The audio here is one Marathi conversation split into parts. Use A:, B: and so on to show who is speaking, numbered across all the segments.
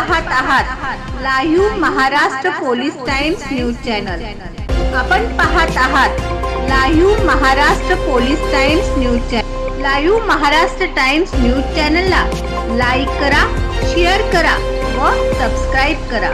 A: पाहत आहात live Maharashtra police times news channel. आपण पाहत आहात live Maharashtra police times news channel. Live Maharashtra times news चॅनलला लाईक करा, शेअर करा व सबस्क्राईब करा।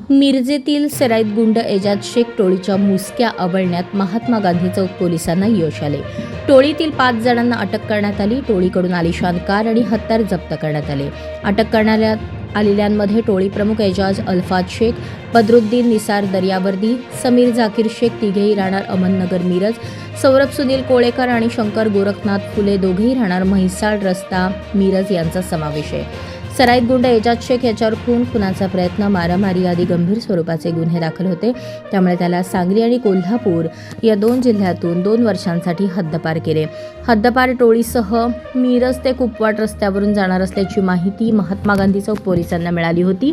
B: मिरजेतील सराईत गुंड एजाज शेख टोळीच्या मुसक्या आवळण्यात महात्मा गांधी चौक पोलिसांना यश आले। टोळीतील 5 जणांना अटक करण्यात आली। टोळीकडून आलिशान कार आणि हत्यार जप्त करण्यात आले। अटक करण्यात आलेल्यांमध्ये टोळी प्रमुख एजाज अल्फाज शेख, बदरुद्दीन निसार दर्यावर्दी, समीर झाकीर शेख तिघेही राहणार अहमदनगर मिरज, सौरभ सुनील कोळेकर आणि शंकर गोरखनाथ फुले दोघेही राहणार म्हैसाळ रस्ता मिरज यांचा समावेश आहे। सराईत गुंड एजाज शेख याच्यावर खुनाचा प्रयत्न, मारामारी आदी गंभीर स्वरूपाचे गुन्हे दाखल होते। त्यामुळे त्याला सांगली आणि कोल्हापूर या 2 जिल्ह्यातून 2 वर्षांसाठी हद्दपार केले। हद्दपार टोळीसह मिरज ते कुपवाड रस्त्यावरून जाणार असल्याची माहिती महात्मा गांधी चौक पोलिसांना मिळाली होती।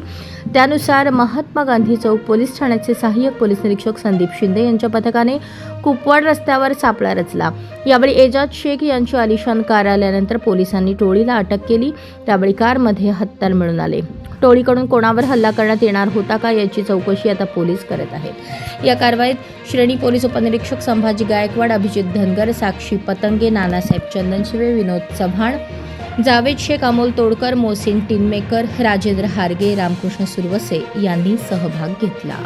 B: त्यानुसार महात्मा गांधी चौक पोलीस ठाण्याचे सहाय्यक पोलीस निरीक्षक संदीप शिंदे यांच्या पथकाने कुपवाड रस्त्यावर सापळा रचला। यावेळी एजाज शेख यांची आलिशान कार आल्यानंतर पोलिसांनी टोळीला अटक केली। त्यावेळी कारमध्ये हत्यार मिळून आले। टोळीकडून कोणावर हल्ला करण्यात येणार होता का याची चौकशी आता पोलीस करत आहेत। या कारवाईत श्रेणी पोलीस उपनिरीक्षक संभाजी गायकवाड, अभिजित धनगर, साक्षी पतंगे, नानासाहेब चंदनशिवे, विनोद चव्हाण, जावेद शेख, अमोल तोडकर, मोहसिन टिनमेकर, राजेंद्र हारगे, रामकृष्ण सुरवसे यांनी सहभाग घेतला।